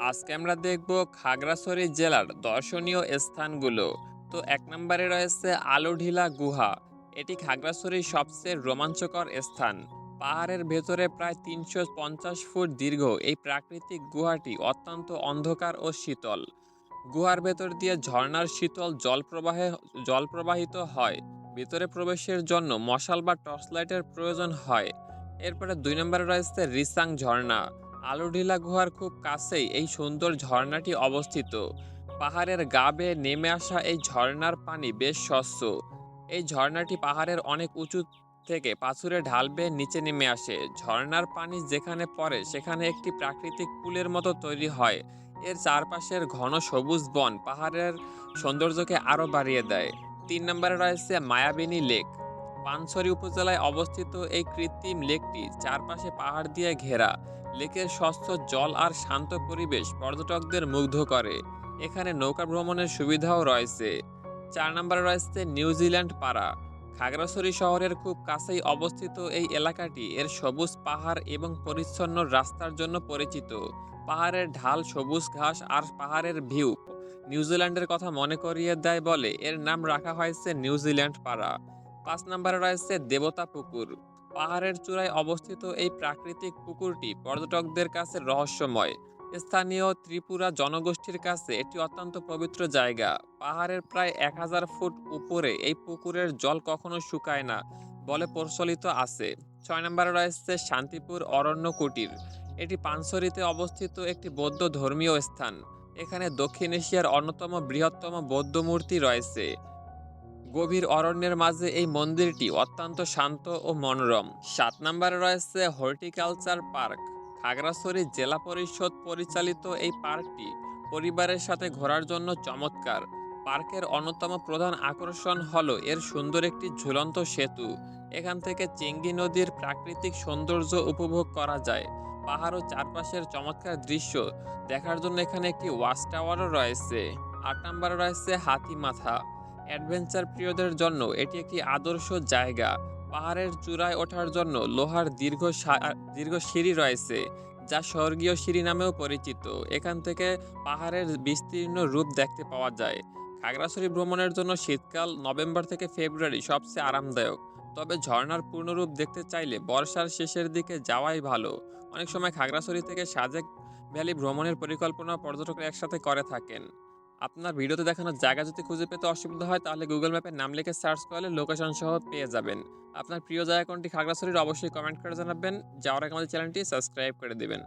আজকে আমরা দেখব খাগড়াছড়ি জেলার দর্শনীয় স্থানগুলো। তো এক নম্বরে রয়েছে আলোঢিলা গুহা। এটি খাগড়াছড়ির সবচেয়ে রোমাঞ্চকর স্থান। পাহাড়ের ভেতরে প্রায় ৩৫০ ফুট দীর্ঘ এই প্রাকৃতিক গুহাটি অত্যন্ত অন্ধকার ও শীতল। গুহার ভেতর দিয়ে ঝর্ণার শীতল জল প্রবাহিত হয়। ভেতরে প্রবেশের জন্য মশাল বা টর্চ লাইটের প্রয়োজন হয়। এরপরে ২ নম্বরে রয়েছে রিসাং ঝর্ণা। আলোঢিলা গুহার খুব কাছেই এই সুন্দর ঝর্ণাটি অবস্থিত। পাহাড়ের গা বেয়ে নেমে আসা এই ঝর্ণার পানি বেশ স্বচ্ছ। এই ঝর্ণাটি পাহাড়ের অনেক উঁচু থেকে পাথুরে ঢাল বেয়ে নিচে নেমে আসে। ঝর্ণার পানি যেখানে পড়ে সেখানে একটি প্রাকৃতিক পুলের মতো তৈরি হয়। এর চারপাশের ঘন সবুজ বন পাহাড়ের সৌন্দর্যকে আরো বাড়িয়ে দেয়। ৩ নম্বরে রয়েছে মায়াবিনী লেক। পানছড়ি উপজেলায় অবস্থিত এই কৃত্রিম লেকটি চারপাশে পাহাড় দিয়ে ঘেরা। লেকের স্বচ্ছ জল আর শান্ত পরিবেশ পর্যটকদের মুগ্ধ করে। এখানে নৌকা ভ্রমণের সুবিধাও রয়েছে। ৪ নম্বরে রয়েছে নিউজিল্যান্ড পাড়া। খাগড়াছড়ি শহরের খুব কাছেই অবস্থিত এই এলাকাটি এর সবুজ পাহাড় এবং পরিচ্ছন্ন রাস্তার জন্য পরিচিত। পাহাড়ের ঢাল, সবুজ ঘাস আর পাহাড়ের ভিউ নিউজিল্যান্ডের কথা মনে করিয়ে দেয় বলে এর নাম রাখা হয়েছে নিউজিল্যান্ড পাড়া। ৫ নম্বরে রয়েছে দেবতা পুকুর। পাহাড়ের চূড়ায় অবস্থিত এই প্রাকৃতিক পুকুরটি পর্যটকদের কাছে রহস্যময়। স্থানীয় ত্রিপুরা জনগোষ্ঠীর কাছে এটি অত্যন্ত পবিত্র জায়গা। পাহাড়ের প্রায় ১,০০০ ফুট উপরে এই পুকুরের জল কখনো শুকায় না বলে প্রচলিত আছে। ৬ নম্বরে রয়েছে শান্তিপুর অরণ্য কুটির। এটি পানছড়িতে অবস্থিত একটি বৌদ্ধ ধর্মীয় স্থান। এখানে দক্ষিণ এশিয়ার অন্যতম বৃহত্তম বৌদ্ধ মূর্তি রয়েছে। গভীর অরণ্যের মাঝে এই মন্দিরটি অত্যন্ত শান্ত ও মনোরম। ৭ নম্বরে রয়েছে হর্টিকালচার পার্ক। খাগড়াছড়ি জেলা পরিষদ পরিচালিত এই পার্কটি পরিবারের সাথে ঘোরার জন্য চমৎকার। পার্কের অন্যতম প্রধান আকর্ষণ হলো এর সুন্দর একটি ঝুলন্ত সেতু। এখান থেকে চেঙ্গি নদীর প্রাকৃতিক সৌন্দর্য উপভোগ করা যায়। পাহাড় ও চারপাশের চমৎকার দৃশ্য দেখার জন্য এখানে একটি ওয়াচ টাওয়ারও রয়েছে। ৮ নম্বরে রয়েছে হাতিমাথা। অ্যাডভেঞ্চার প্রিয়দের জন্য এটি একটি আদর্শ জায়গা। পাহাড়ের চূড়ায় ওঠার জন্য লোহার দীর্ঘ সিঁড়ি রয়েছে, যা স্বর্গীয় সিঁড়ি নামেও পরিচিত। এখান থেকে পাহাড়ের বিস্তীর্ণ রূপ দেখতে পাওয়া যায়। খাগড়াছড়ি ভ্রমণের জন্য শীতকাল নভেম্বর থেকে ফেব্রুয়ারি সবচেয়ে আরামদায়ক। তবে ঝর্ণার পূর্ণরূপ দেখতে চাইলে বর্ষার শেষের দিকে যাওয়াই ভালো। অনেক সময় খাগড়াছড়ি থেকে সাজেক ভ্যালি ভ্রমণের পরিকল্পনা পর্যটকরা একসাথে করে থাকেন। আপনার ভিডিওতে দেখানো জায়গা যদি খুঁজে পেতে অসুবিধা হয় তাহলে গুগল ম্যাপে নাম লিখে সার্চ করলে লোকেশন সহ পেয়ে যাবেন। আপনার প্রিয় জায়গা কোনটি খাগড়াছড়ির অবশ্যই কমেন্ট করে জানাবেন। যাওয়ার আগে আমাদের চ্যানেলটি সাবস্ক্রাইব করে দিবেন।